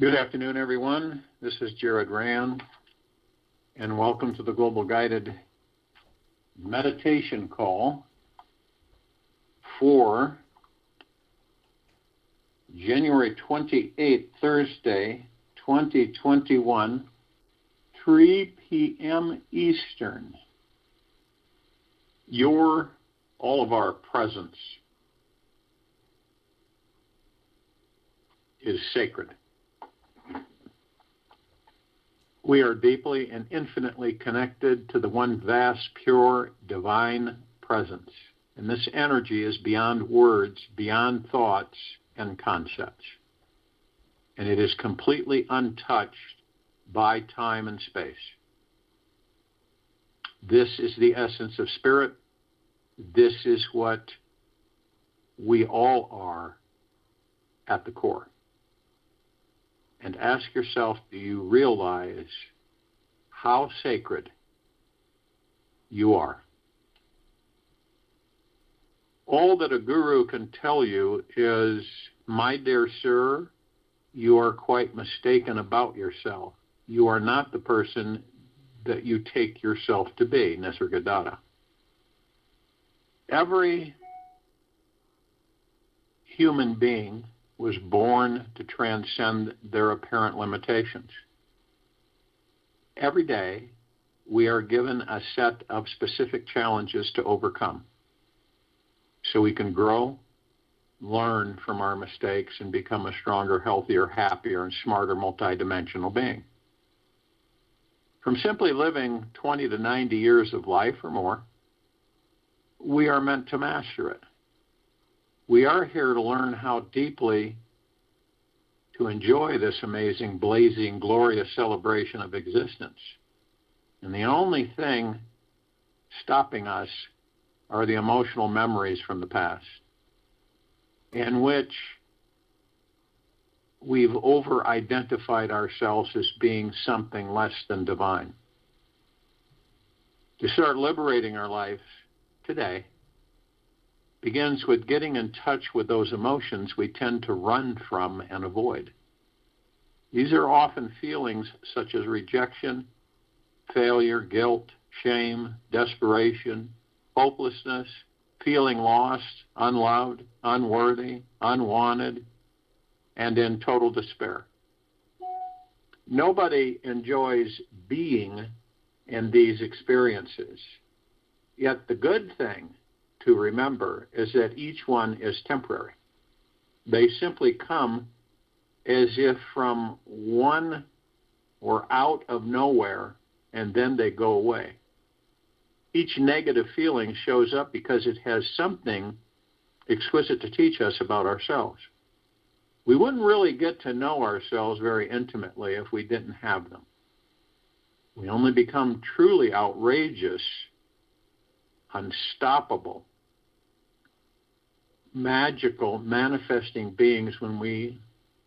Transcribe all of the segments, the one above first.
Good afternoon, everyone. This is Jared Rand, and welcome to the Global Guided Meditation Call for January 28th, Thursday, 2021, 3 p.m. Eastern. All of our presence is sacred. We are deeply and infinitely connected to the one vast, pure, divine presence. And this energy is beyond words, beyond thoughts and concepts. And it is completely untouched by time and space. This is the essence of spirit. This is what we all are at the core. And ask yourself, do you realize how sacred you are? All that a guru can tell you is, my dear sir, you are quite mistaken about yourself. You are not the person that you take yourself to be, Nisargadatta. Every human being was born to transcend their apparent limitations. Every day, we are given a set of specific challenges to overcome so we can grow, learn from our mistakes, and become a stronger, healthier, happier, and smarter multidimensional being. From simply living 20 to 90 years of life or more, we are meant to master it. We are here to learn how deeply to enjoy this amazing, blazing, glorious celebration of existence. And the only thing stopping us are the emotional memories from the past, in which we've over-identified ourselves as being something less than divine. To start liberating our lives today begins with getting in touch with those emotions we tend to run from and avoid. These are often feelings such as rejection, failure, guilt, shame, desperation, hopelessness, feeling lost, unloved, unworthy, unwanted, and in total despair. Nobody enjoys being in these experiences. Yet the good thing to remember is that each one is temporary. They simply come as if from one or out of nowhere, and then they go away. Each negative feeling shows up because it has something exquisite to teach us about ourselves. We wouldn't really get to know ourselves very intimately if we didn't have them. We only become truly outrageous, unstoppable, magical, manifesting beings when we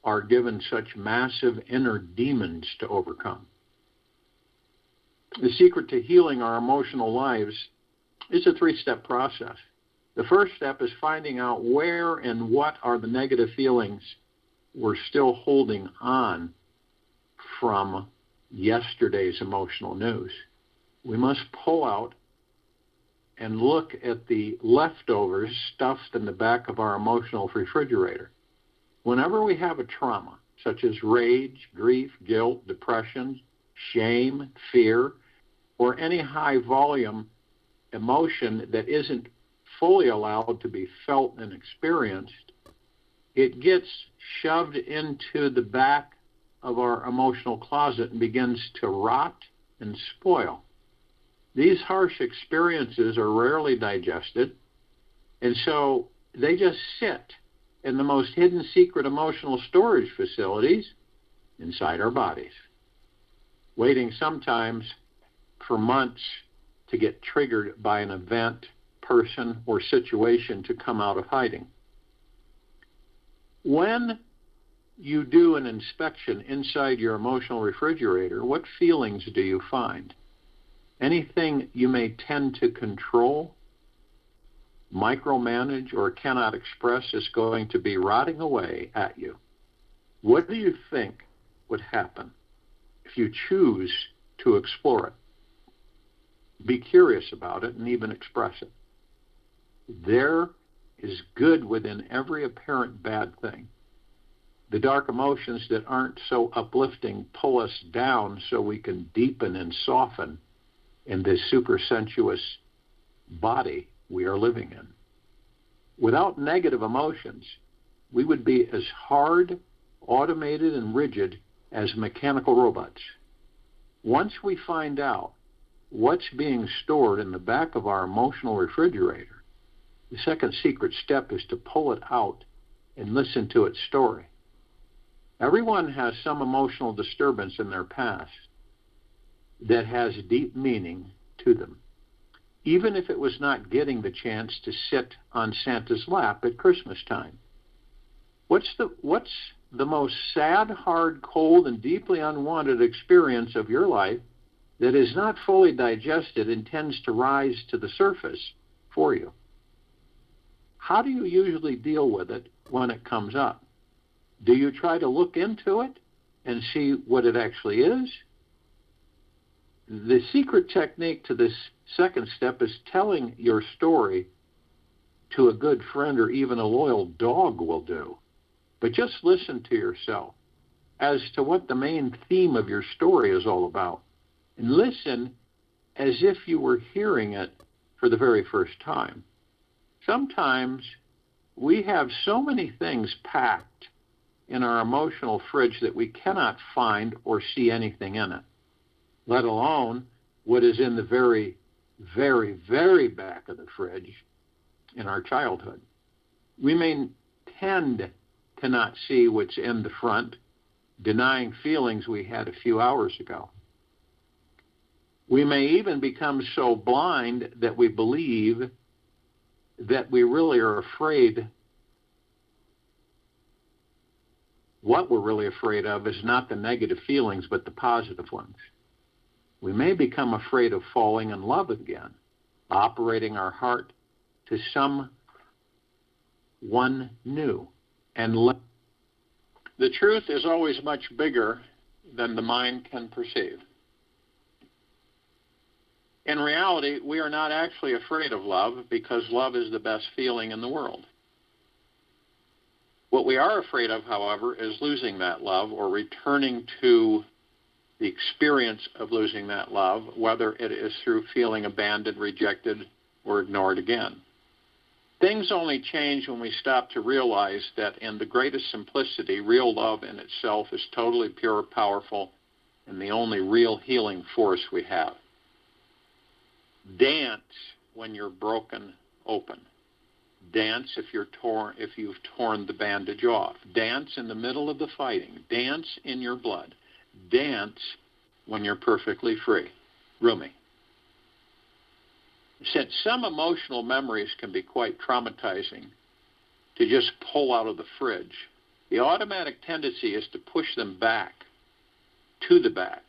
are given such massive inner demons to overcome. The secret to healing our emotional lives is a three-step process. The first step is finding out where and what are the negative feelings we're still holding on from yesterday's emotional news. We must pull out and look at the leftovers stuffed in the back of our emotional refrigerator. Whenever we have a trauma, such as rage, grief, guilt, depression, shame, fear, or any high-volume emotion that isn't fully allowed to be felt and experienced, it gets shoved into the back of our emotional closet and begins to rot and spoil. These harsh experiences are rarely digested, and so they just sit in the most hidden secret emotional storage facilities inside our bodies, waiting sometimes for months to get triggered by an event, person, or situation to come out of hiding. When you do an inspection inside your emotional refrigerator, what feelings do you find? Anything you may tend to control, micromanage, or cannot express is going to be rotting away at you. What do you think would happen if you choose to explore it. Be curious about it and even express it. There is good within every apparent bad thing. The dark emotions that aren't so uplifting pull us down so we can deepen and soften in this supersensuous body we are living in. Without negative emotions, we would be as hard, automated, and rigid as mechanical robots. Once we find out what's being stored in the back of our emotional refrigerator, the second secret step is to pull it out and listen to its story. Everyone has some emotional disturbance in their past that has deep meaning to them, even if it was not getting the chance to sit on Santa's lap at Christmas time. What's the most sad, hard, cold, and deeply unwanted experience of your life that is not fully digested and tends to rise to the surface for you? How do you usually deal with it when it comes up? Do you try to look into it and see what it actually is? The secret technique to this second step is telling your story to a good friend or even a loyal dog will do. But just listen to yourself as to what the main theme of your story is all about. And listen as if you were hearing it for the very first time. Sometimes we have so many things packed in our emotional fridge that we cannot find or see anything in it, let alone what is in the very, very, very back of the fridge in our childhood. We may tend to not see what's in the front, denying feelings we had a few hours ago. We may even become so blind that we believe that we really are afraid. What we're really afraid of is not the negative feelings, but the positive ones. We may become afraid of falling in love again, operating our heart to someone new. And the truth is always much bigger than the mind can perceive. In reality, we are not actually afraid of love because love is the best feeling in the world. What we are afraid of, however, is losing that love or returning to the experience of losing that love, whether it is through feeling abandoned, rejected, or ignored again. Things only change when we stop to realize that in the greatest simplicity, real love in itself is totally pure, powerful, and the only real healing force we have. Dance when you're broken open. Dance if you've torn the bandage off. Dance in the middle of the fighting. Dance in your blood. Dance when you're perfectly free. Rumi. Since some emotional memories can be quite traumatizing to just pull out of the fridge, the automatic tendency is to push them back to the back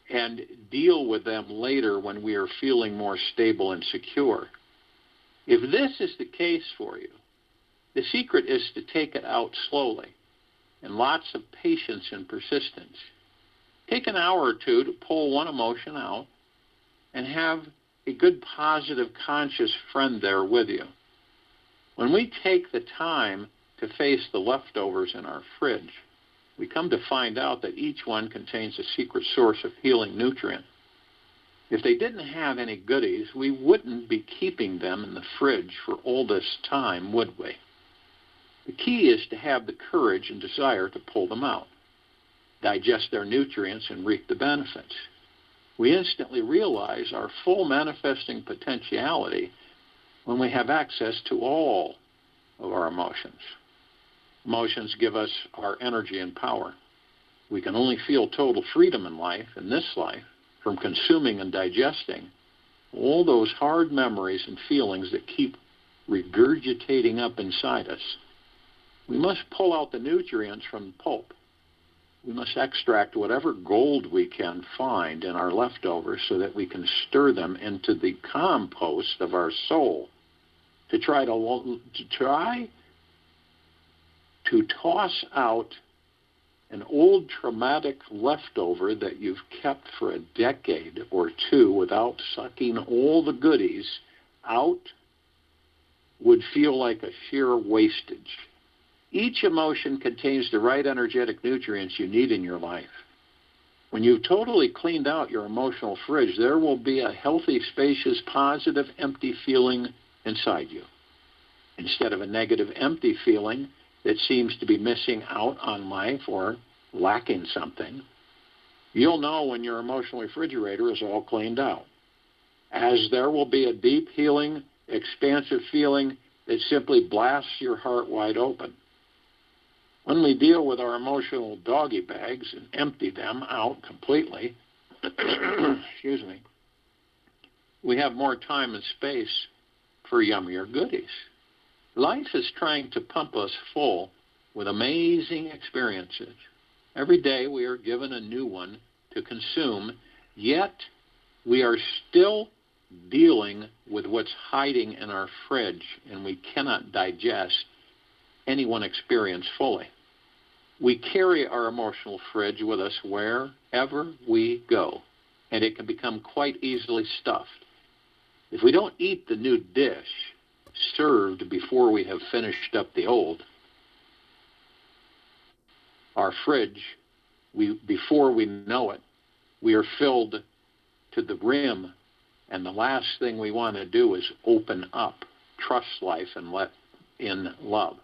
and deal with them later when we are feeling more stable and secure. If this is the case for you, the secret is to take it out slowly and lots of patience and persistence. Take an hour or two to pull one emotion out and have a good, positive, conscious friend there with you. When we take the time to face the leftovers in our fridge, we come to find out that each one contains a secret source of healing nutrient. If they didn't have any goodies, we wouldn't be keeping them in the fridge for all this time, would we? The key is to have the courage and desire to pull them out, digest their nutrients, and reap the benefits. We instantly realize our full manifesting potentiality when we have access to all of our emotions. Emotions give us our energy and power. We can only feel total freedom in life, in this life, from consuming and digesting all those hard memories and feelings that keep regurgitating up inside us. We must pull out the nutrients from the pulp. We must extract whatever gold we can find in our leftovers so that we can stir them into the compost of our soul to try to toss out an old traumatic leftover that you've kept for a decade or two without sucking all the goodies out would feel like a sheer wastage. Each emotion contains the right energetic nutrients you need in your life. When you've totally cleaned out your emotional fridge, there will be a healthy, spacious, positive, empty feeling inside you. Instead of a negative, empty feeling that seems to be missing out on life or lacking something, you'll know when your emotional refrigerator is all cleaned out, as there will be a deep, healing, expansive feeling that simply blasts your heart wide open. When we deal with our emotional doggy bags and empty them out completely, excuse me, we have more time and space for yummier goodies. Life is trying to pump us full with amazing experiences. Every day we are given a new one to consume, yet we are still dealing with what's hiding in our fridge, and we cannot digest any one experience fully. We carry our emotional fridge with us wherever we go, and it can become quite easily stuffed. If we don't eat the new dish served before we have finished up the old, our fridge, before we know it, we are filled to the rim, and the last thing we want to do is open up, trust life, and let in love,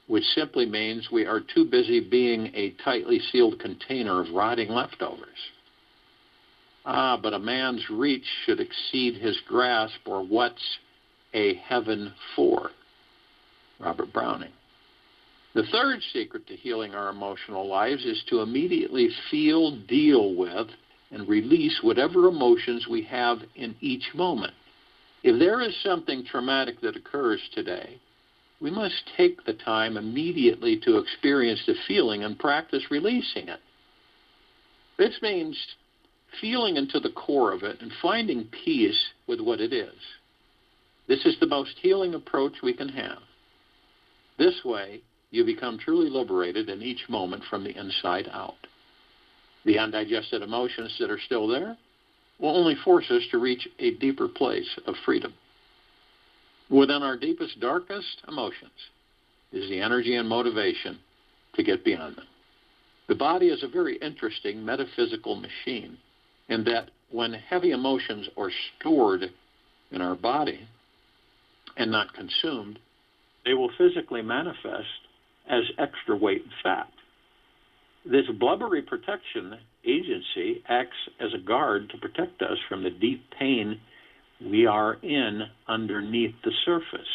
which simply means we are too busy being a tightly sealed container of rotting leftovers. But a man's reach should exceed his grasp, or what's a heaven for? Robert Browning. The third secret to healing our emotional lives is to immediately feel, deal with, and release whatever emotions we have in each moment. If there is something traumatic that occurs today, we must take the time immediately to experience the feeling and practice releasing it. This means feeling into the core of it and finding peace with what it is. This is the most healing approach we can have. This way, you become truly liberated in each moment from the inside out. The undigested emotions that are still there will only force us to reach a deeper place of freedom. Within our deepest, darkest emotions is the energy and motivation to get beyond them. The body is a very interesting metaphysical machine in that when heavy emotions are stored in our body and not consumed, they will physically manifest as extra weight and fat. This blubbery protection agency acts as a guard to protect us from the deep pain we are in underneath the surface.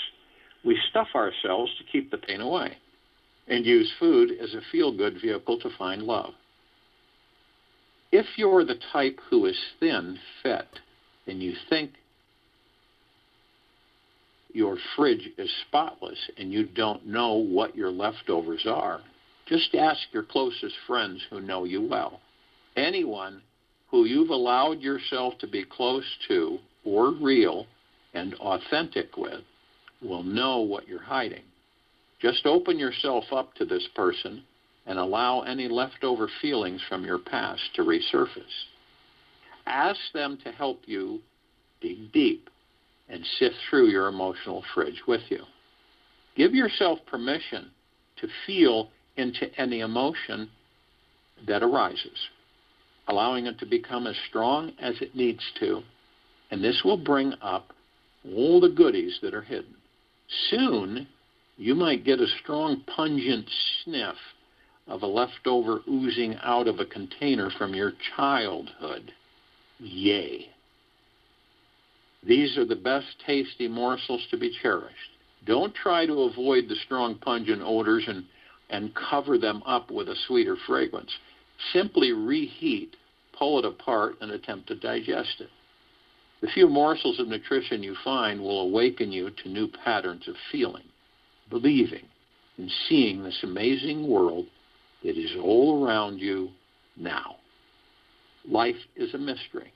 We stuff ourselves to keep the pain away and use food as a feel-good vehicle to find love. If you're the type who is thin, fit, and you think your fridge is spotless and you don't know what your leftovers are, just ask your closest friends who know you well. Anyone who you've allowed yourself to be close to or real and authentic with will know what you're hiding. Just open yourself up to this person and allow any leftover feelings from your past to resurface. Ask them to help you dig deep and sift through your emotional fridge with you. Give yourself permission to feel into any emotion that arises, allowing it to become as strong as it needs to, and this will bring up all the goodies that are hidden. Soon, you might get a strong, pungent sniff of a leftover oozing out of a container from your childhood. Yay! These are the best tasty morsels to be cherished. Don't try to avoid the strong, pungent odors and cover them up with a sweeter fragrance. Simply reheat, pull it apart, and attempt to digest it. The few morsels of nutrition you find will awaken you to new patterns of feeling, believing, and seeing this amazing world that is all around you now. Life is a mystery.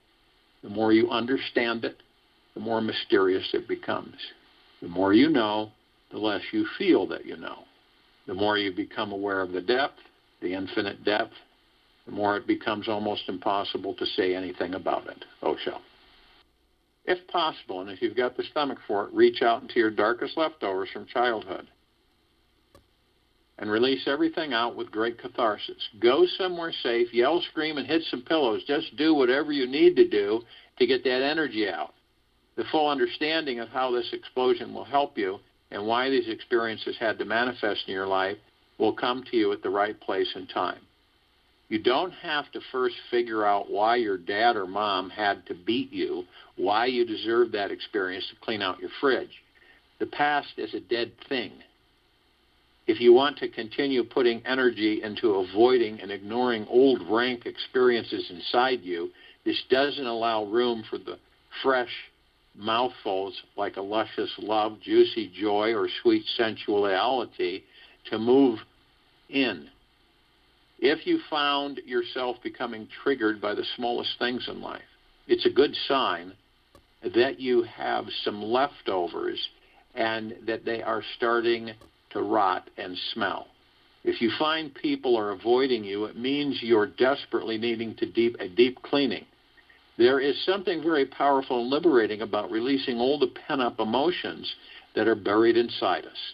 The more you understand it, the more mysterious it becomes. The more you know, the less you feel that you know. The more you become aware of the depth, the infinite depth, the more it becomes almost impossible to say anything about it. Osho. If possible, and if you've got the stomach for it, reach out into your darkest leftovers from childhood and release everything out with great catharsis. Go somewhere safe, yell, scream, and hit some pillows. Just do whatever you need to do to get that energy out. The full understanding of how this explosion will help you and why these experiences had to manifest in your life will come to you at the right place and time. You don't have to first figure out why your dad or mom had to beat you, why you deserve that experience to clean out your fridge. The past is a dead thing. If you want to continue putting energy into avoiding and ignoring old rank experiences inside you, this doesn't allow room for the fresh mouthfuls like a luscious love, juicy joy, or sweet sensuality to move in. If you found yourself becoming triggered by the smallest things in life, it's a good sign that you have some leftovers and that they are starting to rot and smell. If you find people are avoiding you, it means you're desperately needing a deep cleaning. There is something very powerful and liberating about releasing all the pent-up emotions that are buried inside us.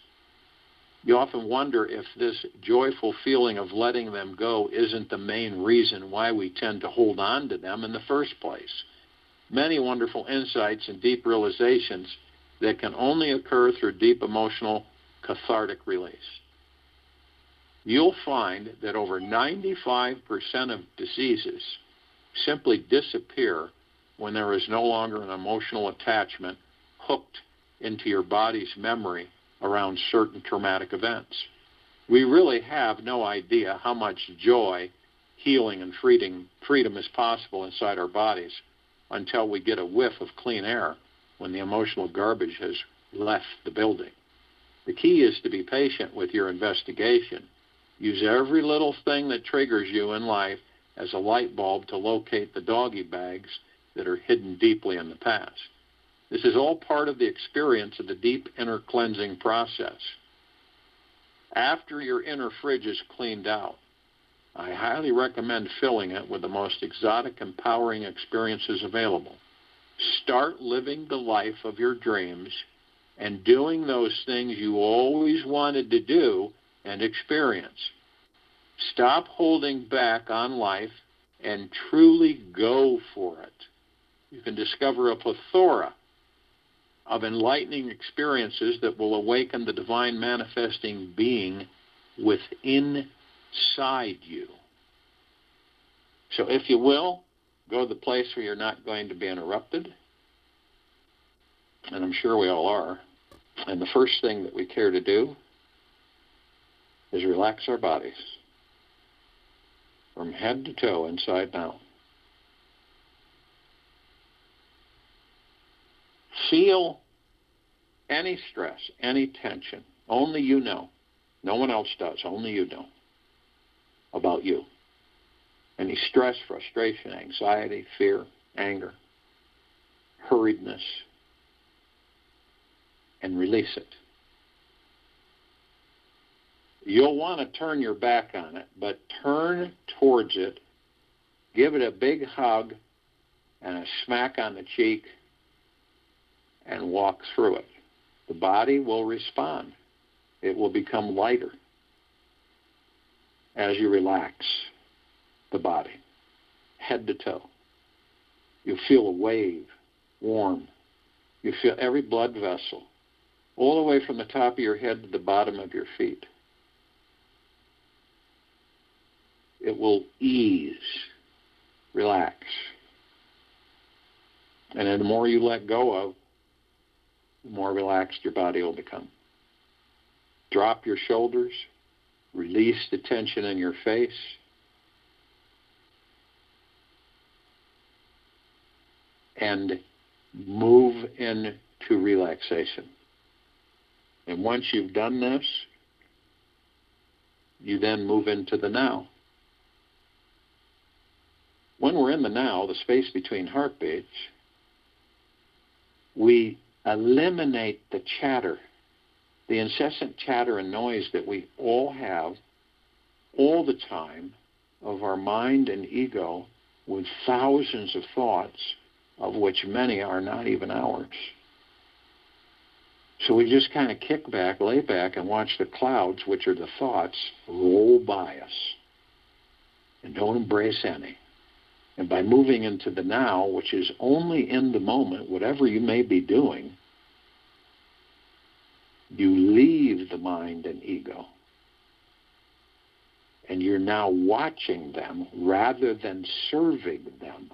You often wonder if this joyful feeling of letting them go isn't the main reason why we tend to hold on to them in the first place. Many wonderful insights and deep realizations that can only occur through deep emotional cathartic release. You'll find that over 95% of diseases simply disappear when there is no longer an emotional attachment hooked into your body's memory around certain traumatic events. We really have no idea how much joy, healing, and freedom is possible inside our bodies until we get a whiff of clean air when the emotional garbage has left the building. The key is to be patient with your investigation. Use every little thing that triggers you in life as a light bulb to locate the doggy bags that are hidden deeply in the past. This is all part of the experience of the deep inner cleansing process. After your inner fridge is cleaned out, I highly recommend filling it with the most exotic, empowering experiences available. Start living the life of your dreams and doing those things you always wanted to do and experience. Stop holding back on life and truly go for it. You can discover a plethora of enlightening experiences that will awaken the divine manifesting being within inside you. So if you will, go to the place where you're not going to be interrupted, and I'm sure we all are. And the first thing that we care to do is relax our bodies from head to toe, inside and out. Feel any stress, any tension. Only you know. No one else does. Only you know about you. Any stress, frustration, anxiety, fear, anger, hurriedness, and release it. You'll want to turn your back on it, but turn towards it, give it a big hug and a smack on the cheek, and walk through it. The body will respond. It will become lighter as you relax the body, head to toe. You'll feel a wave, warm. You feel every blood vessel, all the way from the top of your head to the bottom of your feet. It will ease, relax. And then the more you let go of, the more relaxed your body will become. Drop your shoulders, release the tension in your face. And move into relaxation. And once you've done this, you then move into the now. When we're in the now, the space between heartbeats, we eliminate the chatter, the incessant chatter and noise that we all have all the time of our mind and ego with thousands of thoughts, of which many are not even ours. So we just kind of kick back, lay back, and watch the clouds, which are the thoughts, roll by us. And don't embrace any. And by moving into the now, which is only in the moment, whatever you may be doing, you leave the mind and ego. And you're now watching them rather than serving them.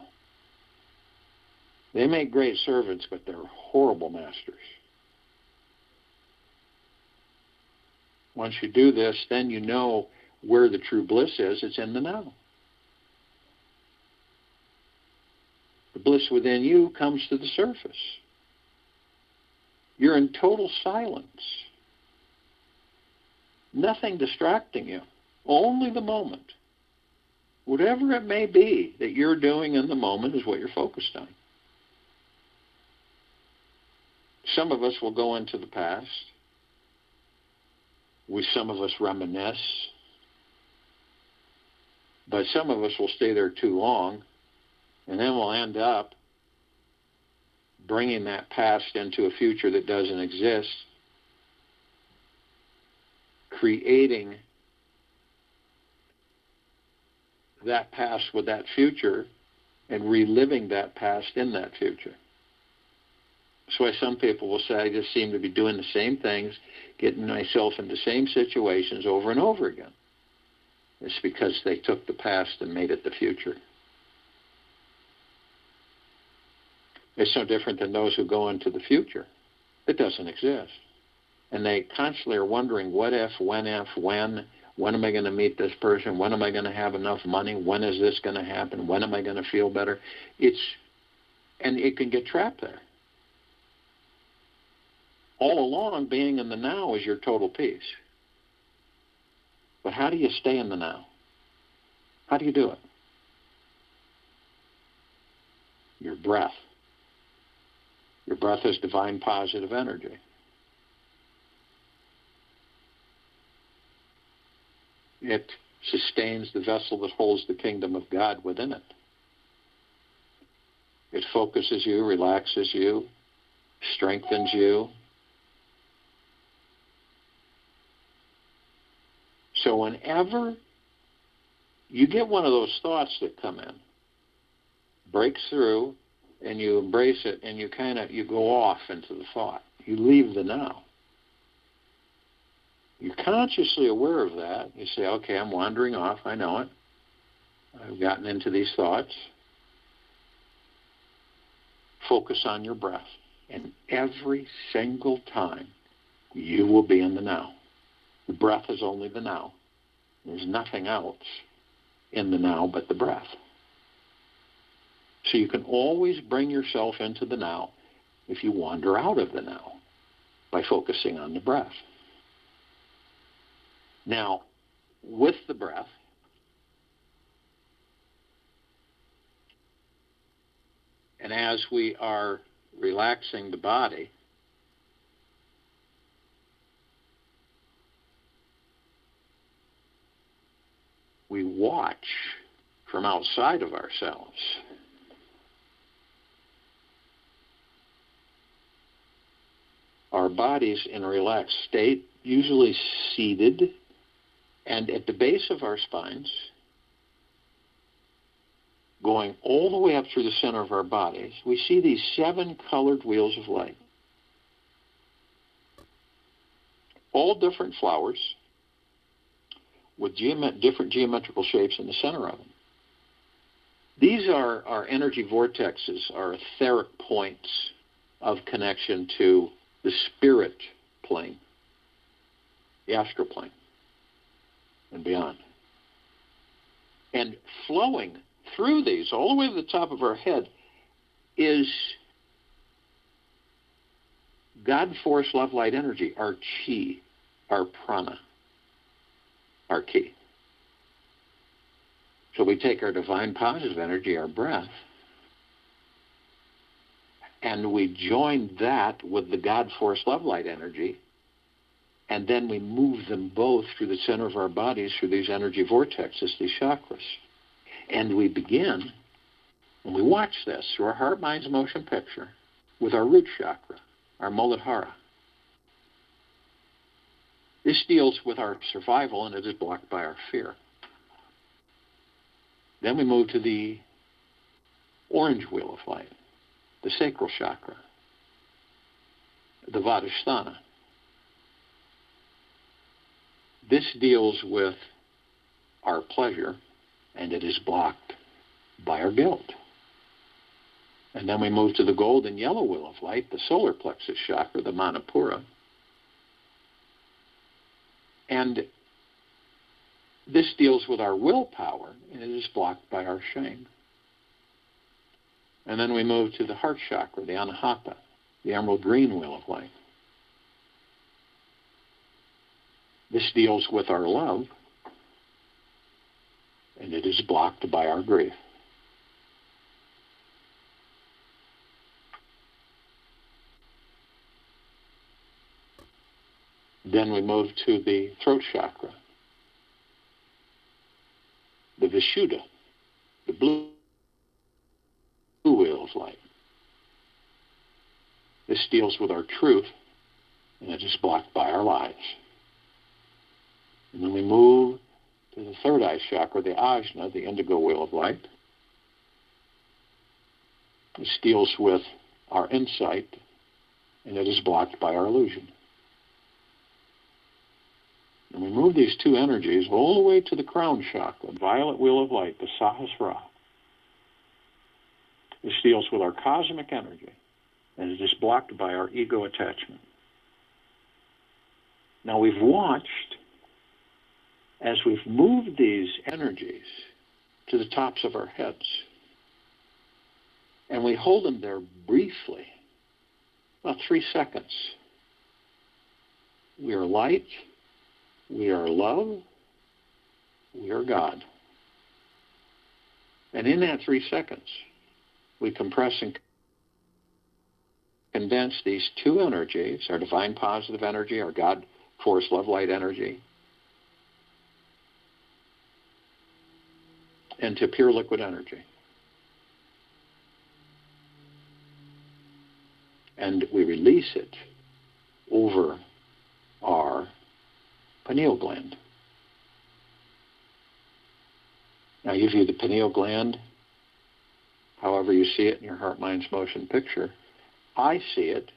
They make great servants, but they're horrible masters. Once you do this, then you know where the true bliss is. It's in the now. The bliss within you comes to the surface. You're in total silence. Nothing distracting you. Only the moment. Whatever it may be that you're doing in the moment is what you're focused on. Some of us will go into the past. Some of us reminisce. But some of us will stay there too long, and then we'll end up bringing that past into a future that doesn't exist, creating that past with that future and reliving that past in that future. That's why some people will say, I just seem to be doing the same things, getting myself into the same situations over and over again. It's because they took the past and made it the future. It's no different than those who go into the future. It doesn't exist. And they constantly are wondering, what if, when am I going to meet this person? When am I going to have enough money? When is this going to happen? When am I going to feel better? And it can get trapped there. All along, being in the now is your total peace. But how do you stay in the now? How do you do it? Your breath. Your breath is divine positive energy. It sustains the vessel that holds the kingdom of God within it. It focuses you, relaxes you, strengthens you. So whenever you get one of those thoughts that come in, breaks through, and you embrace it, and you go off into the thought. You leave the now. You're consciously aware of that. You say, okay, I'm wandering off. I know it. I've gotten into these thoughts. Focus on your breath. And every single time, you will be in the now. The breath is only the now. There's nothing else in the now but the breath. So you can always bring yourself into the now if you wander out of the now by focusing on the breath. Now, with the breath, and as we are relaxing the body, we watch from outside of ourselves. Our bodies in a relaxed state, usually seated, and at the base of our spines, going all the way up through the center of our bodies, we see these 7 colored wheels of light. All different flowers with different geometrical shapes in the center of them. These are our energy vortexes, our etheric points of connection to the spirit plane, the astral plane, and beyond. And flowing through these, all the way to the top of our head, is God force, love, light, energy, our chi, our prana, our ki. So we take our divine positive energy, our breath, and we join that with the God force, love, light energy, And then we move them both through the center of our bodies, through these energy vortexes, these chakras. And we begin, and we watch this through our heart, mind's motion picture, with our root chakra, our Muladhara. This deals with our survival, and it is blocked by our fear. Then we move to the orange wheel of light, the sacral chakra, the Vadhisthana. This deals with our pleasure, and it is blocked by our guilt. And then we move to the gold and yellow wheel of light, the solar plexus chakra, the Manipura. And this deals with our willpower, and it is blocked by our shame. And then we move to the heart chakra, the Anahata, the emerald green wheel of light. This deals with our love, and it is blocked by our grief. Then we move to the throat chakra, the Vishuddha, the blue wheel of light. This deals with our truth, and it is blocked by our lies. And then we move to the third eye chakra, the Ajna, the indigo wheel of light. This deals with our insight, and it is blocked by our illusion. And we move these two energies all the way to the crown chakra, violet wheel of light, the Sahasrara. This deals with our cosmic energy, and it is blocked by our ego attachment. Now we've watched as we've moved these energies to the tops of our heads, and we hold them there briefly, about 3 seconds. We are light, we are love, we are God. And in that 3 seconds, we compress and condense these two energies, our divine positive energy, our God force love light energy, into pure liquid energy. And we release it over our pineal gland. Now you view the pineal gland however you see it in your heart, mind's motion picture. I see it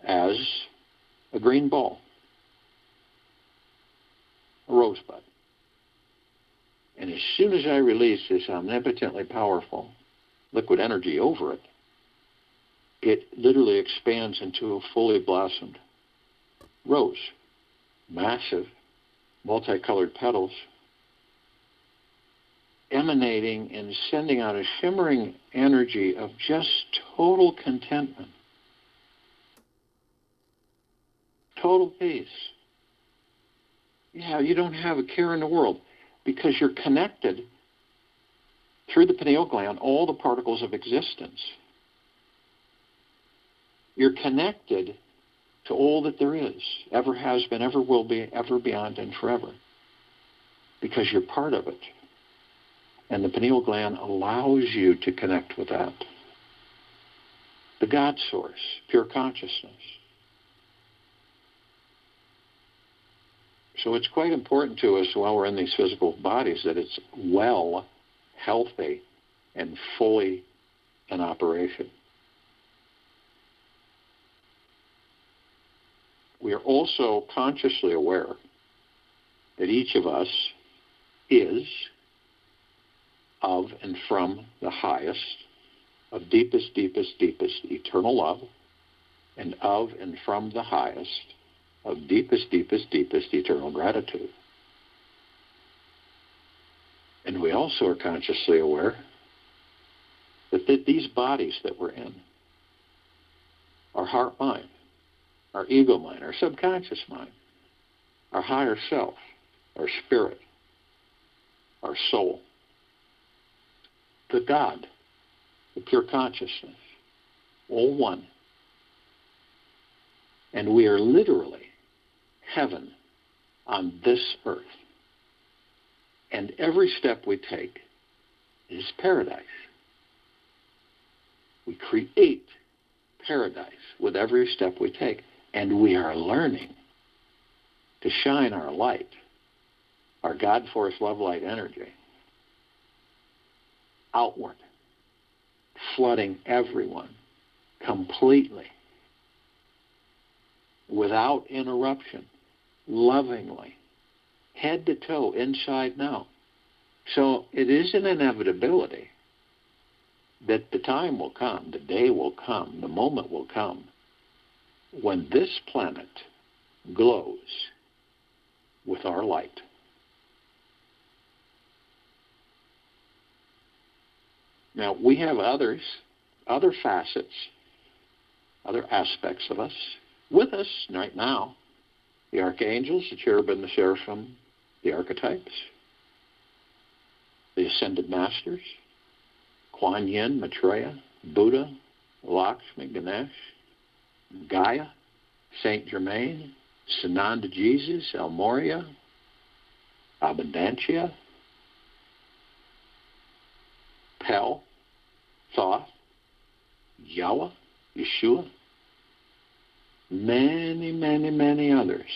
as a green ball, a rosebud. And as soon as I release this omnipotently powerful liquid energy over it, it literally expands into a fully blossomed rose. Massive, multicolored petals, emanating and sending out a shimmering energy of just total contentment, total peace. Yeah, you don't have a care in the world because you're connected through the pineal gland, all the particles of existence. You're connected to all that there is, ever has been, ever will be, ever beyond, and forever, because you're part of it. And the pineal gland allows you to connect with that. The God source, pure consciousness. So it's quite important to us while we're in these physical bodies that it's well, healthy, and fully in operation. We are also consciously aware that each of us is of and from the highest, of deepest, deepest, deepest eternal love, and of and from the highest, of deepest, deepest, deepest eternal gratitude. And we also are consciously aware that these bodies that we're in, our heart mind, our ego mind, our subconscious mind, our higher self, our spirit, our soul, the God, the pure consciousness, all one. And we are literally heaven on this earth. And every step we take is paradise. We create paradise with every step we take. And we are learning to shine our light, our God force love light energy, outward, flooding everyone completely, without interruption, lovingly, head to toe, inside and out. So it is an inevitability that the time will come, the day will come, the moment will come when this planet glows with our light. Now, we have other facets, other aspects of us with us right now. The archangels, the cherubim, the seraphim, the archetypes, the ascended masters, Kuan Yin, Maitreya, Buddha, Lakshmi, Ganesh, Gaia, Saint Germain, Sananda Jesus, El Moria, Abundantia, Pel, Thoth, Yahweh, Yeshua, many, many, many others.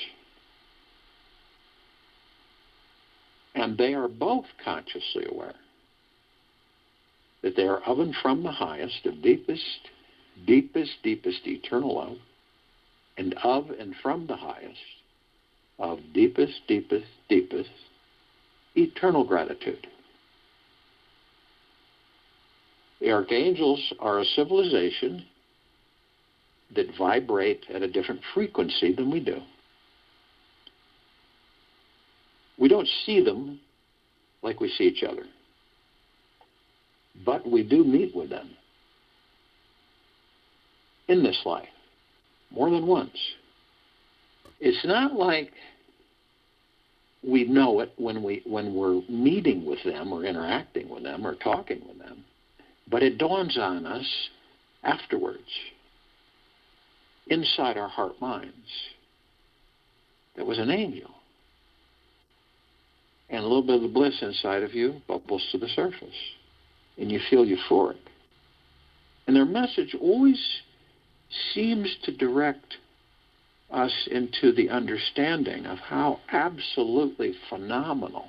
And they are both consciously aware that they are of and from the highest, of deepest, deepest, deepest eternal love, and of and from the highest, of deepest, deepest, deepest eternal gratitude. The archangels are a civilization that vibrate at a different frequency than we do. We don't see them like we see each other, but we do meet with them in this life more than once. It's not like we know it when we're meeting with them or interacting with them or talking with them, but it dawns on us afterwards, inside our heart minds. There was an angel. And a little bit of the bliss inside of you bubbles to the surface. And you feel euphoric. And their message always seems to direct us into the understanding of how absolutely phenomenal,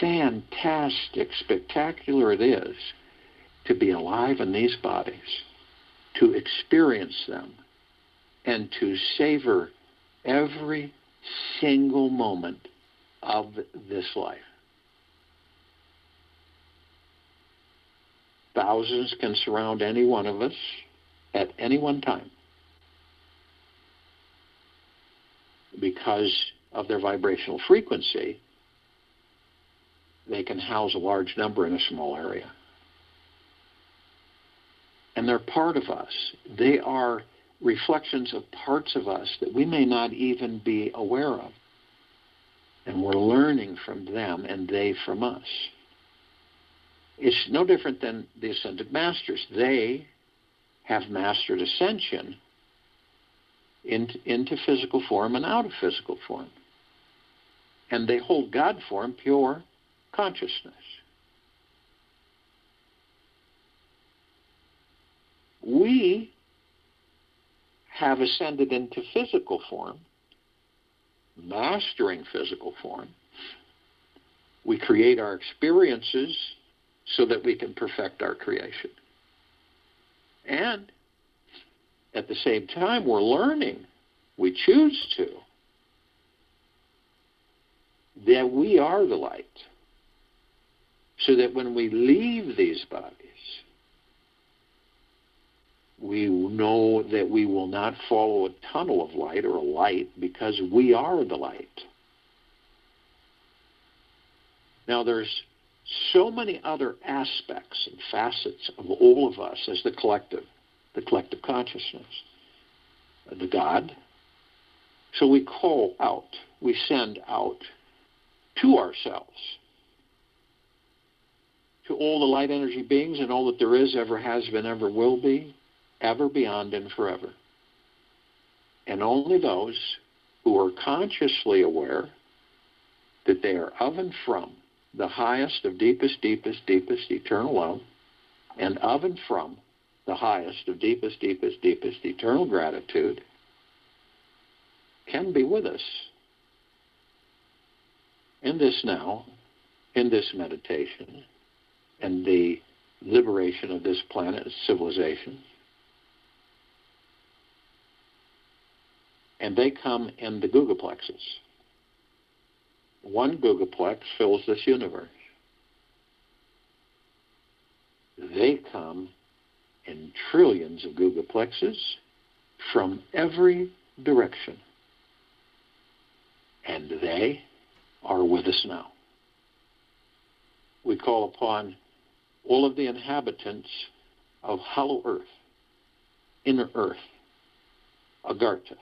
fantastic, spectacular it is to be alive in these bodies, to experience them, and to savor every single moment of this life. Thousands can surround any one of us at any one time because of their vibrational frequency. They can house a large number in a small area. And they're part of us. They are reflections of parts of us that we may not even be aware of. And we're learning from them and they from us. It's no different than the ascended masters. They have mastered ascension into physical form and out of physical form. And they hold God form, pure consciousness. We have ascended into physical form, mastering physical form. We create our experiences so that we can perfect our creation. And at the same time, we're learning, we choose to, that we are the light. So that when we leave these bodies, we know that we will not follow a tunnel of light or a light because we are the light. Now there's so many other aspects and facets of all of us as the collective consciousness, the God. So we call out, we send out to ourselves, to all the light energy beings and all that there is, ever has been, ever will be, ever, beyond, and forever. And only those who are consciously aware that they are of and from the highest of deepest, deepest, deepest eternal love, and of and from the highest of deepest, deepest, deepest eternal gratitude, can be with us in this now, in this meditation, and the liberation of this planet and civilization. And they come in the gigaplexes. One gigaplex fills this universe. They come in trillions of gigaplexes from every direction. And they are with us now. We call upon all of the inhabitants of hollow earth, inner earth, agartha,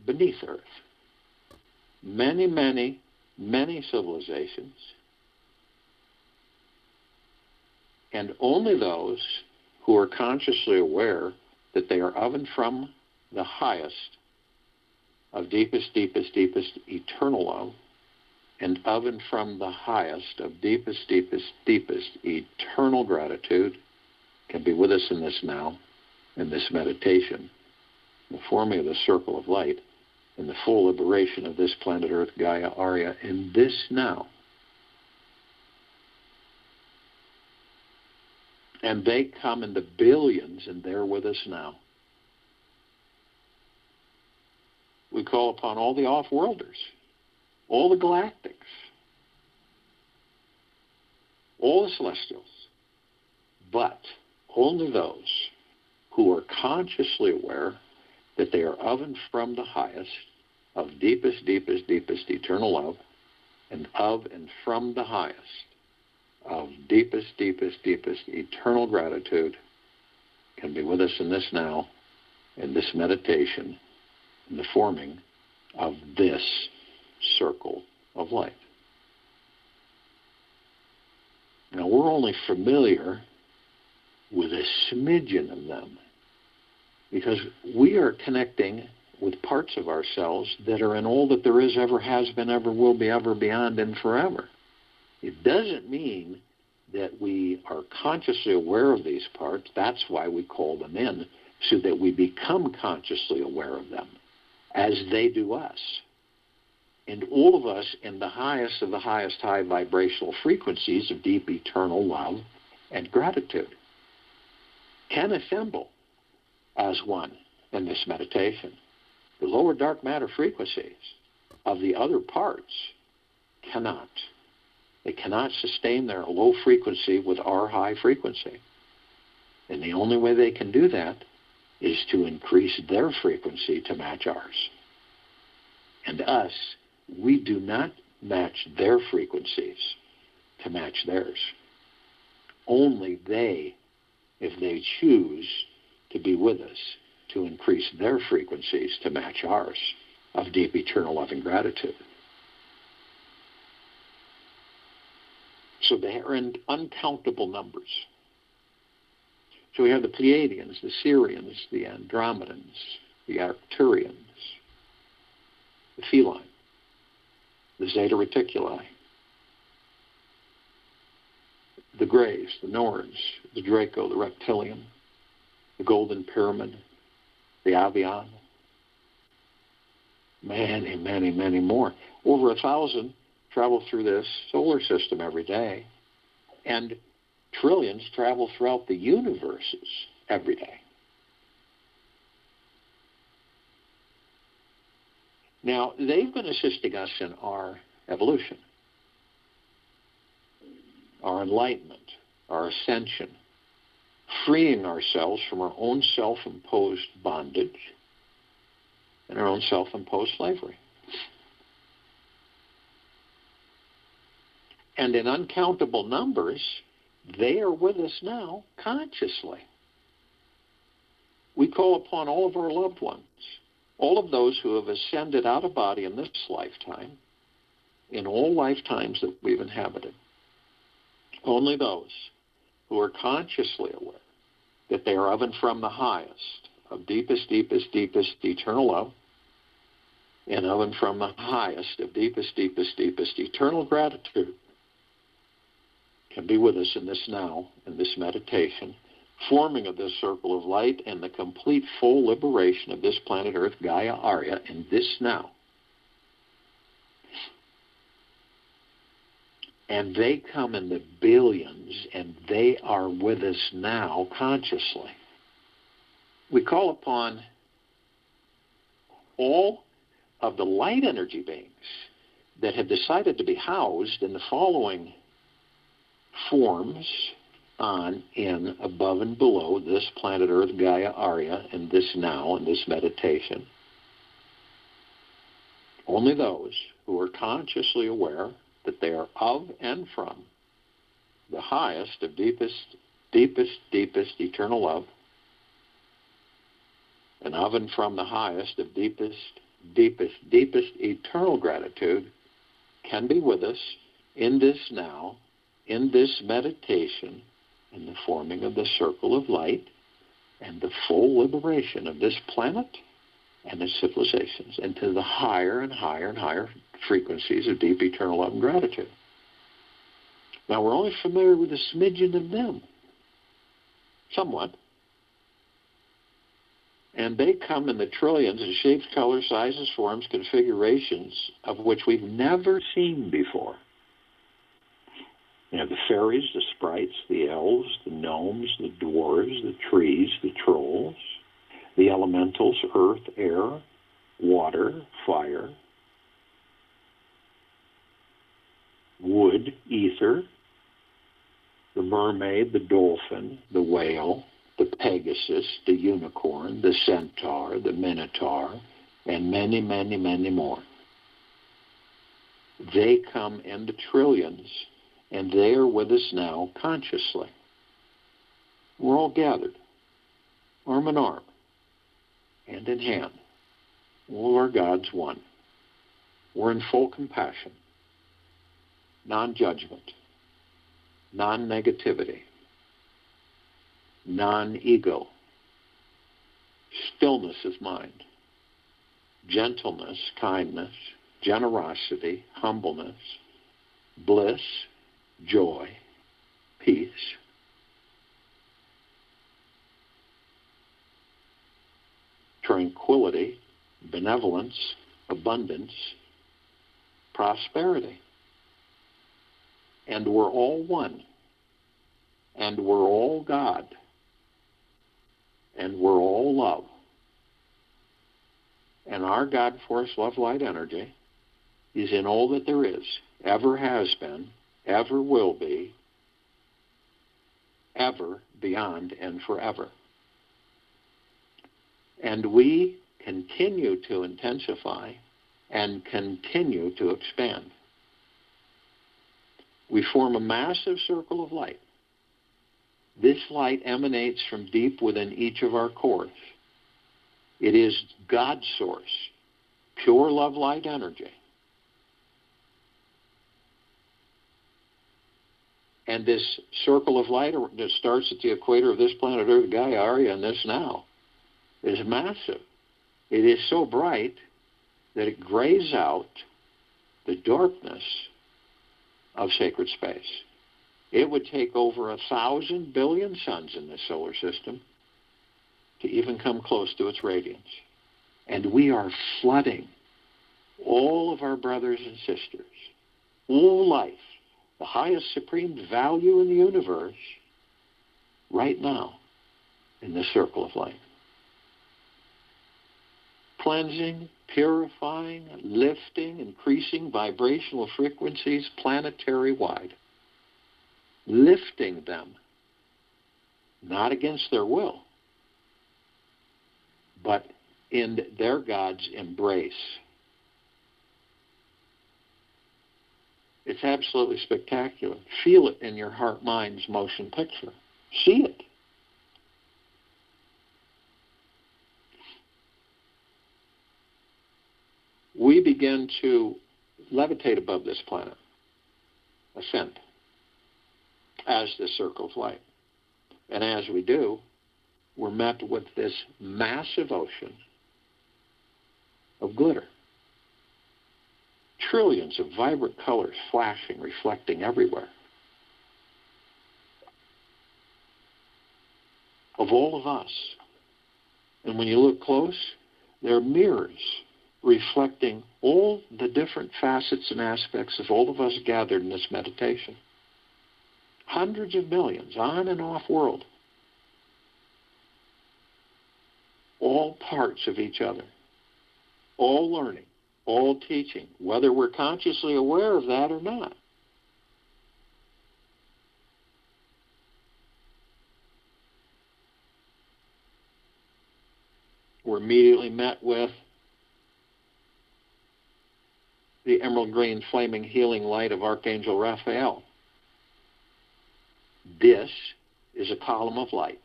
beneath earth, many, many, many civilizations, and only those who are consciously aware that they are of and from the highest of deepest, deepest, deepest eternal love, and of and from the highest of deepest, deepest, deepest eternal gratitude can be with us in this now, in this meditation, the forming of the circle of light, and the full liberation of this planet Earth, Gaia, Arya, in this now. And they come in the billions, and they're with us now. We call upon all the off-worlders, all the galactics, all the celestials, but only those who are consciously aware that they are of and from the highest of deepest, deepest, deepest eternal love, and of and from the highest of deepest, deepest, deepest eternal gratitude can be with us in this now, in this meditation, in the forming of this circle of light. Now, we're only familiar with a smidgen of them because we are connecting with parts of ourselves that are in all that there is, ever has been, ever will be, ever beyond, and forever. It doesn't mean that we are consciously aware of these parts. That's why we call them in, so that we become consciously aware of them as they do us. And all of us in the highest of the highest high vibrational frequencies of deep eternal love and gratitude can assemble as one in this meditation. The lower dark matter frequencies of the other parts cannot. They cannot sustain their low frequency with our high frequency. And the only way they can do that is to increase their frequency to match ours. And us, we do not match their frequencies to match theirs. Only they, if they choose to be with us, to increase their frequencies to match ours of deep eternal love and gratitude. So they are in uncountable numbers. So we have the Pleiadians, the Sirians, the Andromedans, the Arcturians, the Feline, the Zeta Reticuli, the Greys, the Nords, the Draco, the Reptilian, the Golden Pyramid, the Avian, many, many, many more. Over 1,000 travel through this solar system every day, and trillions travel throughout the universes every day. Now, they've been assisting us in our evolution, our enlightenment, our ascension, freeing ourselves from our own self-imposed bondage and our own self-imposed slavery. And in uncountable numbers, they are with us now consciously. We call upon all of our loved ones, all of those who have ascended out of body in this lifetime, in all lifetimes that we've inhabited. Only those who are consciously aware that they are of and from the highest of deepest, deepest, deepest eternal love, and of and from the highest of deepest, deepest, deepest eternal gratitude can be with us in this now, in this meditation, forming of this circle of light and the complete full liberation of this planet Earth, Gaia Arya, in this now. And they come in the billions, and they are with us now consciously. We call upon all of the light energy beings that have decided to be housed in the following forms on, in, above, and below this planet Earth, Gaia Arya, in this now, in this meditation. Only those who are consciously aware that they are of and from the highest of deepest, deepest, deepest eternal love, and of and from the highest of deepest, deepest, deepest eternal gratitude can be with us in this now, in this meditation, in the forming of the circle of light and the full liberation of this planet and its civilizations into the higher and higher and higher frequencies of deep eternal love and gratitude. Now, we're only familiar with a smidgen of them, somewhat. And they come in the trillions of shapes, colors, sizes, forms, configurations of which we've never seen before. You have the fairies, the sprites, the elves, the gnomes, the dwarves, the trees, the trolls, the elementals, earth, air, water, fire, wood, ether, the mermaid, the dolphin, the whale, the Pegasus, the unicorn, the centaur, the minotaur, and many, many, many more. They come in the trillions, and they are with us now consciously. We're all gathered, arm in arm, hand in hand. All our gods one. We're in full compassion, non-judgment, non-negativity, non-ego, stillness of mind, gentleness, kindness, generosity, humbleness, bliss, joy, peace. Tranquility, benevolence, abundance, prosperity. And we're all one. And we're all God. And we're all love. And our God force, love, light, energy is in all that there is, ever has been, ever will be, ever, beyond, and forever. And we continue to intensify and continue to expand. We form a massive circle of light. This light emanates from deep within each of our cores. It is God's source, pure love, light, energy. And this circle of light that starts at the equator of this planet Earth, Gaia, Arya, and this now, is massive. It is so bright that it grays out the darkness of sacred space. It would take over 1,000 billion suns in this solar system to even come close to its radiance. And we are flooding all of our brothers and sisters, all life, the highest supreme value in the universe, right now in this circle of light. Cleansing, purifying, lifting, increasing vibrational frequencies planetary-wide. Lifting them, not against their will, but in their God's embrace. It's absolutely spectacular. Feel it in your heart, mind's motion picture. See it. We begin to levitate above this planet, ascend, as this circle of light. And as we do, we're met with this massive ocean of glitter, trillions of vibrant colors flashing, reflecting everywhere. Of all of us. And when you look close, there are mirrors reflecting all the different facets and aspects of all of us gathered in this meditation. Hundreds of millions, on and off world. All parts of each other. All learning, all teaching, whether we're consciously aware of that or not. We're immediately met with the emerald green flaming healing light of Archangel Raphael. This is a column of light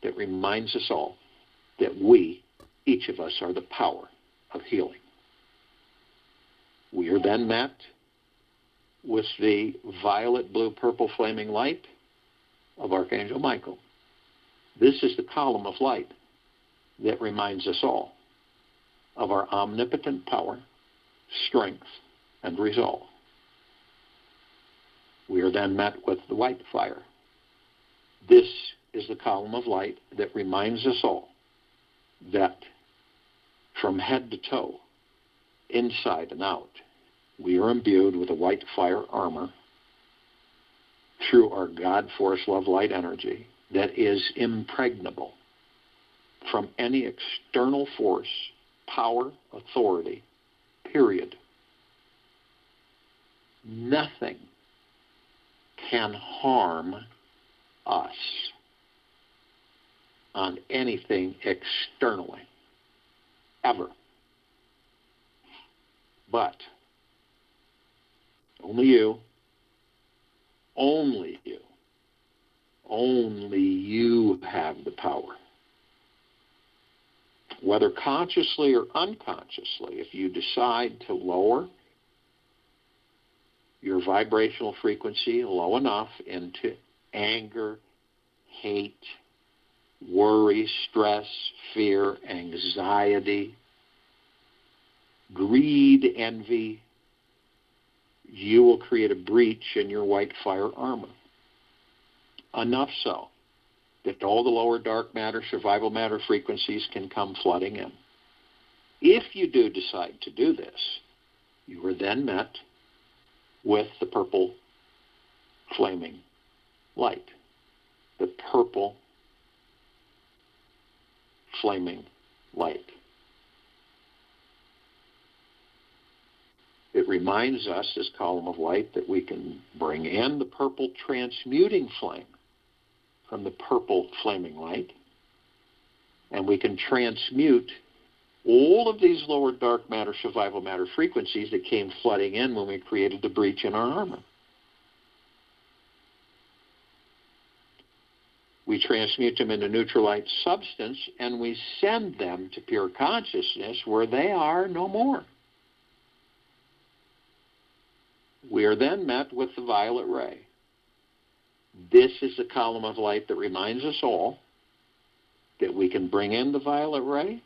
that reminds us all that we, each of us, are the power of healing. We are then met with the violet, blue, purple flaming light of Archangel Michael. This is the column of light that reminds us all of our omnipotent power, strength, and resolve. We are then met with the white fire. This is the column of light that reminds us all that from head to toe, inside and out, we are imbued with a white fire armor through our God Force Love Light energy that is impregnable from any external force, power, authority, period. Nothing can harm us on anything externally, ever. But only you, only you have the power. Whether consciously or unconsciously, if you decide to lower your vibrational frequency low enough into anger, hate, worry, stress, fear, anxiety, greed, envy, you will create a breach in your white fire armor. Enough so that all the lower dark matter, survival matter frequencies can come flooding in. If you do decide to do this, you are then met with the purple flaming light. The purple flaming light. It reminds us, this column of light, that we can bring in the purple transmuting flame from the purple flaming light, and we can transmute all of these lower dark matter, survival matter frequencies that came flooding in when we created the breach in our armor. We transmute them into neutralite substance, and we send them to pure consciousness where they are no more. We are then met with the violet ray. This is the column of light that reminds us all that we can bring in the violet ray.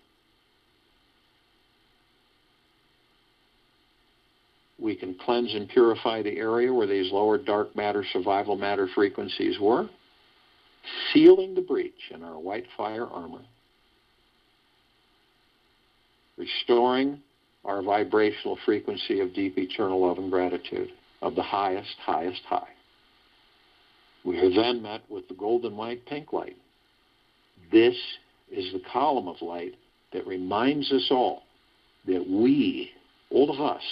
We can cleanse and purify the area where these lower dark matter, survival matter frequencies were, sealing the breach in our white fire armor, restoring our vibrational frequency of deep eternal love and gratitude of the highest, highest high. We are then met with the golden white pink light. This is the column of light that reminds us all that we, all of us,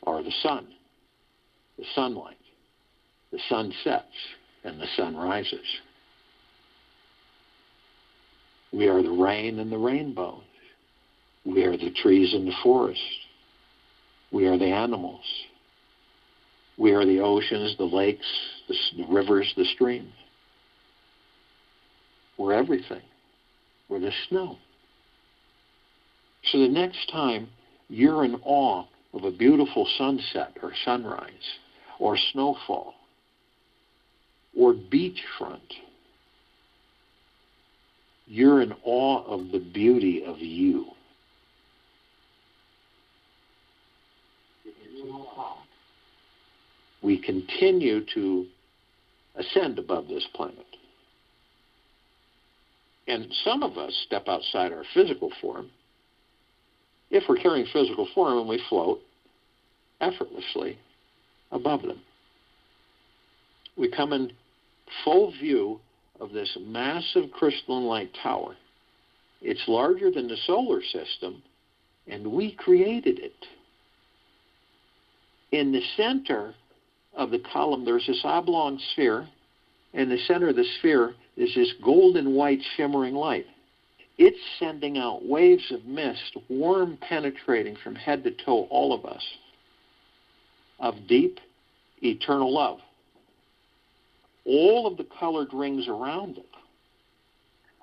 are the sun, the sunlight. The sun sets and the sun rises. We are the rain and the rainbows. We are the trees in the forest. We are the animals. We are the oceans, the lakes, the rivers, the streams. We're everything. We're the snow. So the next time you're in awe of a beautiful sunset or sunrise or snowfall or beachfront, you're in awe of the beauty of you. continue to ascend above this planet. And some of us step outside our physical form. If we're carrying physical form, and we float effortlessly above them. We come in full view of this massive crystalline light tower. It's larger than the solar system, and we created it. In the center of the column, there's this oblong sphere. In the center of the sphere is this golden white shimmering light. It's sending out waves of mist, warm penetrating from head to toe, all of us, of deep, eternal love. All of the colored rings around it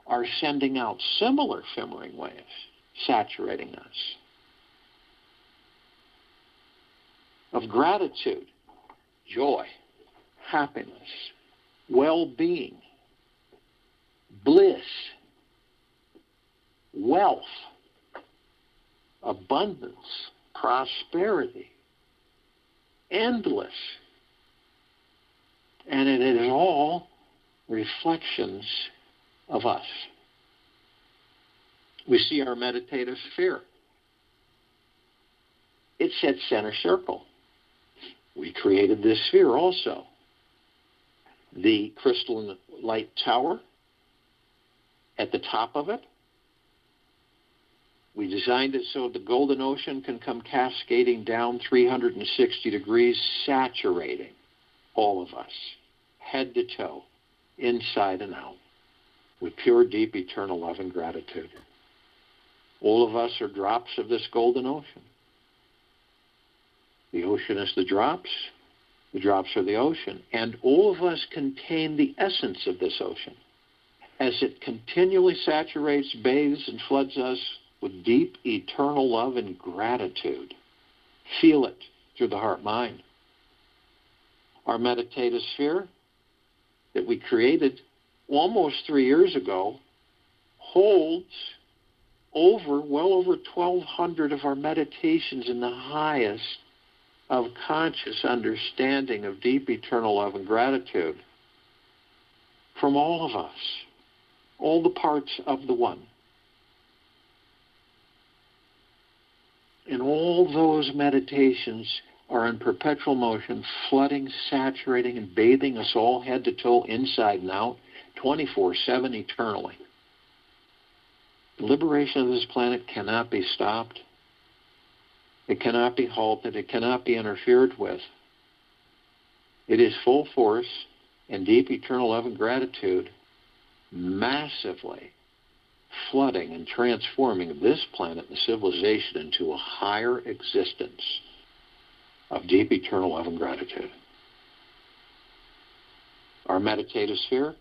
are sending out similar shimmering waves, saturating us. Of gratitude, joy, happiness, well-being, bliss, wealth, abundance, prosperity, endless. And it is all reflections of us. We see our meditative sphere. It's at center circle. We created this sphere also. The crystalline light tower at the top of it. We designed it so the golden ocean can come cascading down 360 degrees, saturating all of us, head to toe, inside and out, with pure, deep, eternal love and gratitude. All of us are drops of this golden ocean. The ocean is the drops are the ocean, and all of us contain the essence of this ocean. As it continually saturates, bathes, and floods us with deep, eternal love and gratitude. Feel it through the heart-mind. Our meditative sphere that we created almost 3 years ago holds well over 1,200 of our meditations in the highest of conscious understanding of deep, eternal love and gratitude from all of us, all the parts of the one. And all those meditations are in perpetual motion, flooding, saturating, and bathing us all head to toe, inside and out, 24/7, eternally. The liberation of this planet cannot be stopped. It cannot be halted. It cannot be interfered with. It is full force and deep, eternal love and gratitude, massively flooding and transforming this planet and civilization into a higher existence of deep, eternal love and gratitude. Our meditative sphere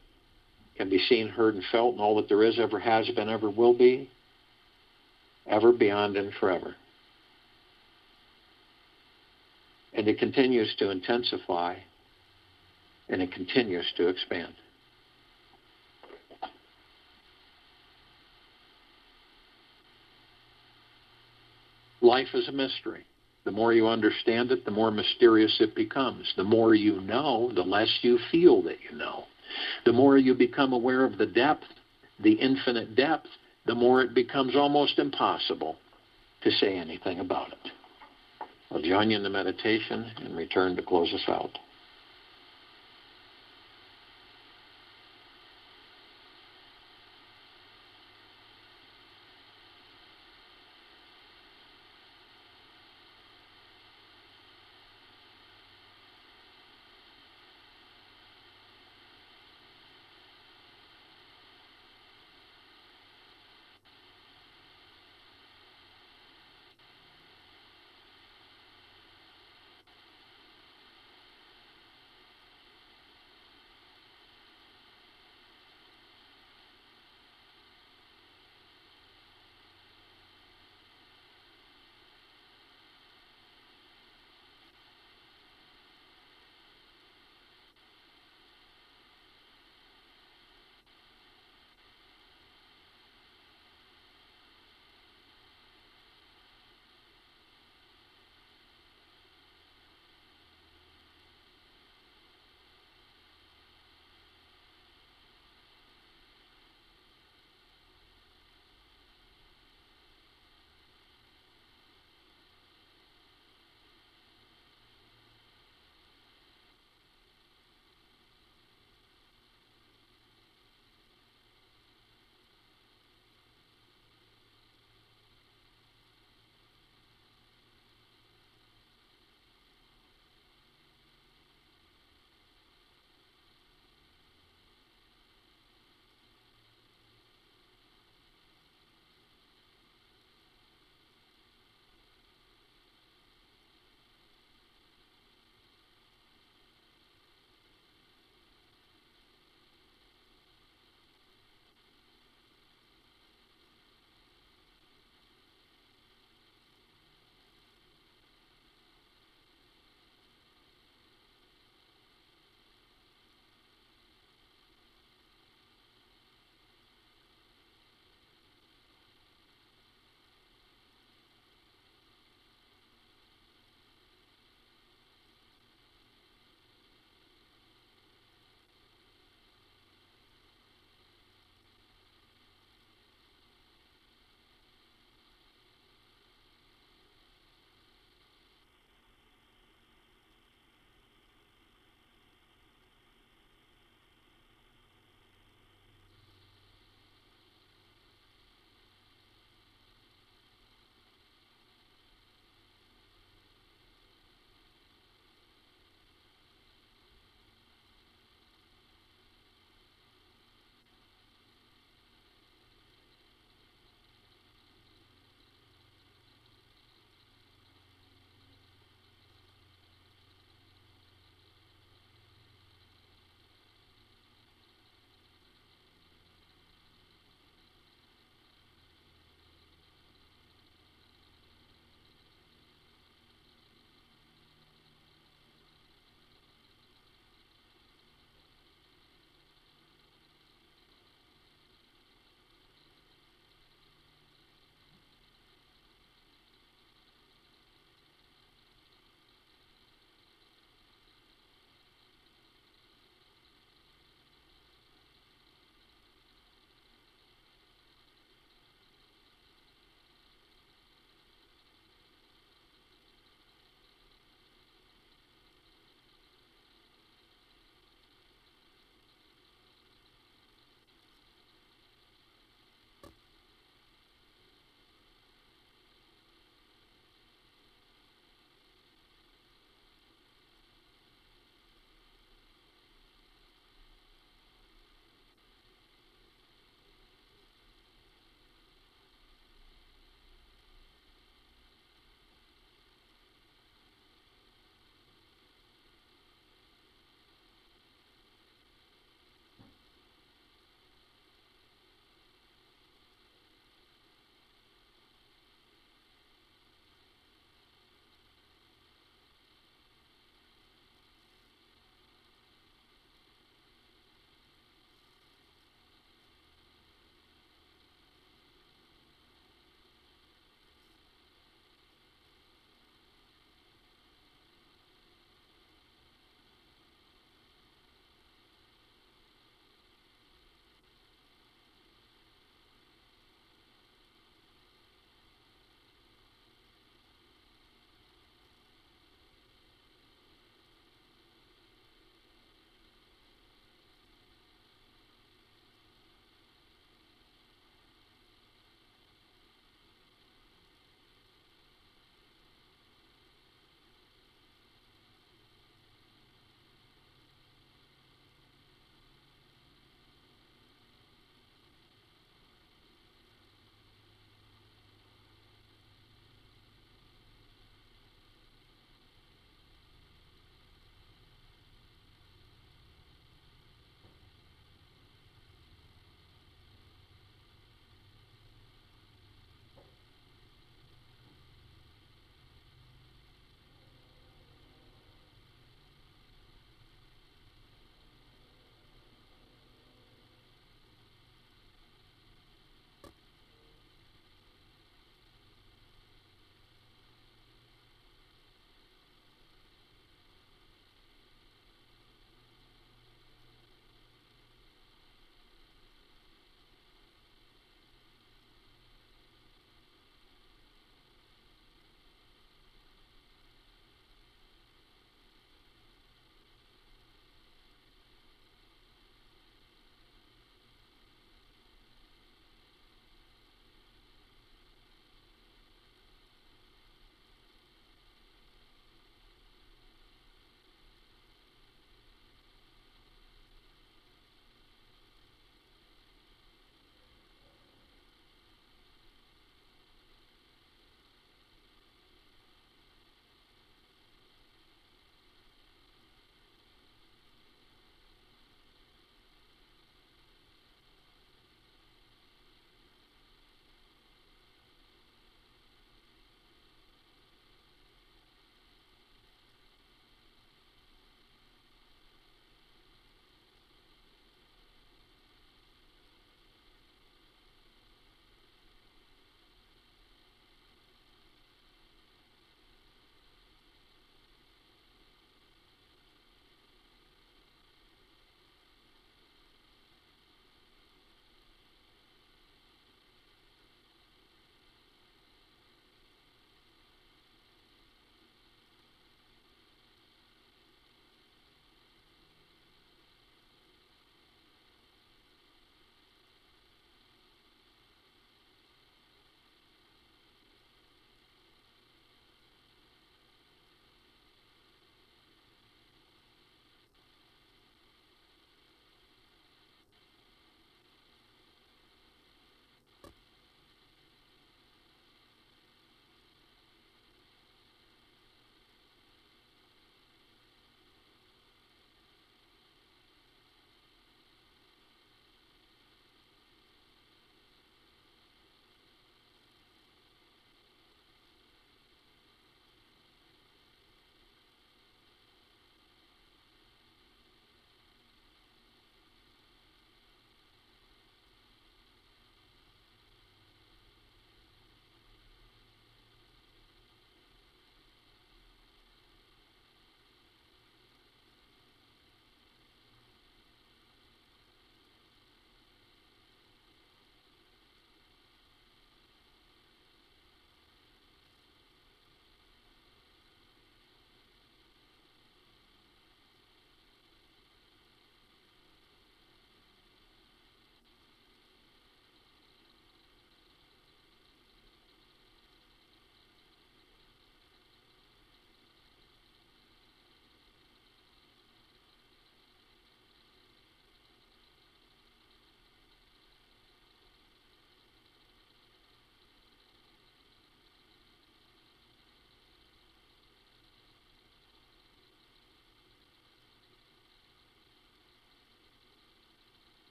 can be seen, heard, and felt in all that there is, ever has been, ever will be, ever, beyond, and forever. And it continues to intensify, and it continues to expand. Life is a mystery. The more you understand it, the more mysterious it becomes. The more you know, the less you feel that you know. The more you become aware of the depth, the infinite depth, the more it becomes almost impossible to say anything about it. I'll join you in the meditation and return to close us out.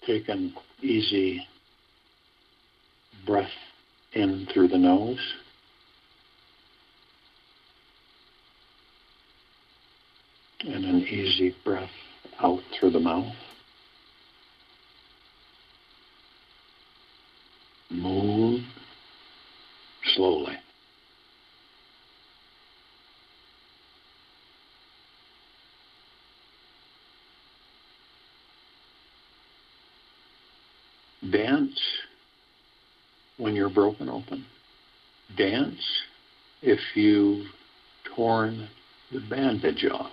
Take an easy breath in through the nose. And an easy breath out through the mouth. Move slowly. Dance when you're broken open. Dance if you've torn the bandage off.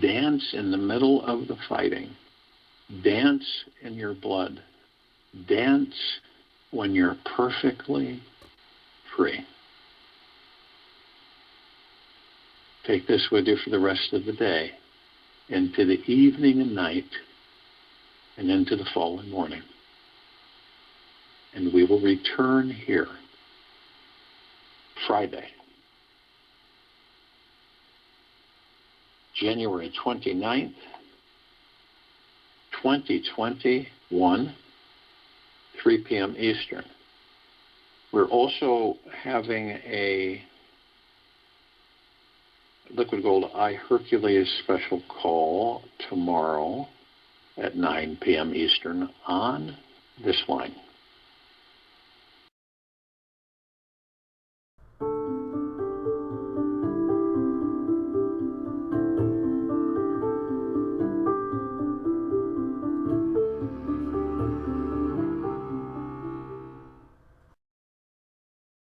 Dance in the middle of the fighting. Dance in your blood. Dance when you're perfectly free. Take this with you for the rest of the day, into the evening and night, and into the following morning. And we will return here Friday, January 29th, 2021, 3 p.m. Eastern. We're also having a Liquid Gold I Hercules special call tomorrow at 9 p.m. Eastern on this line.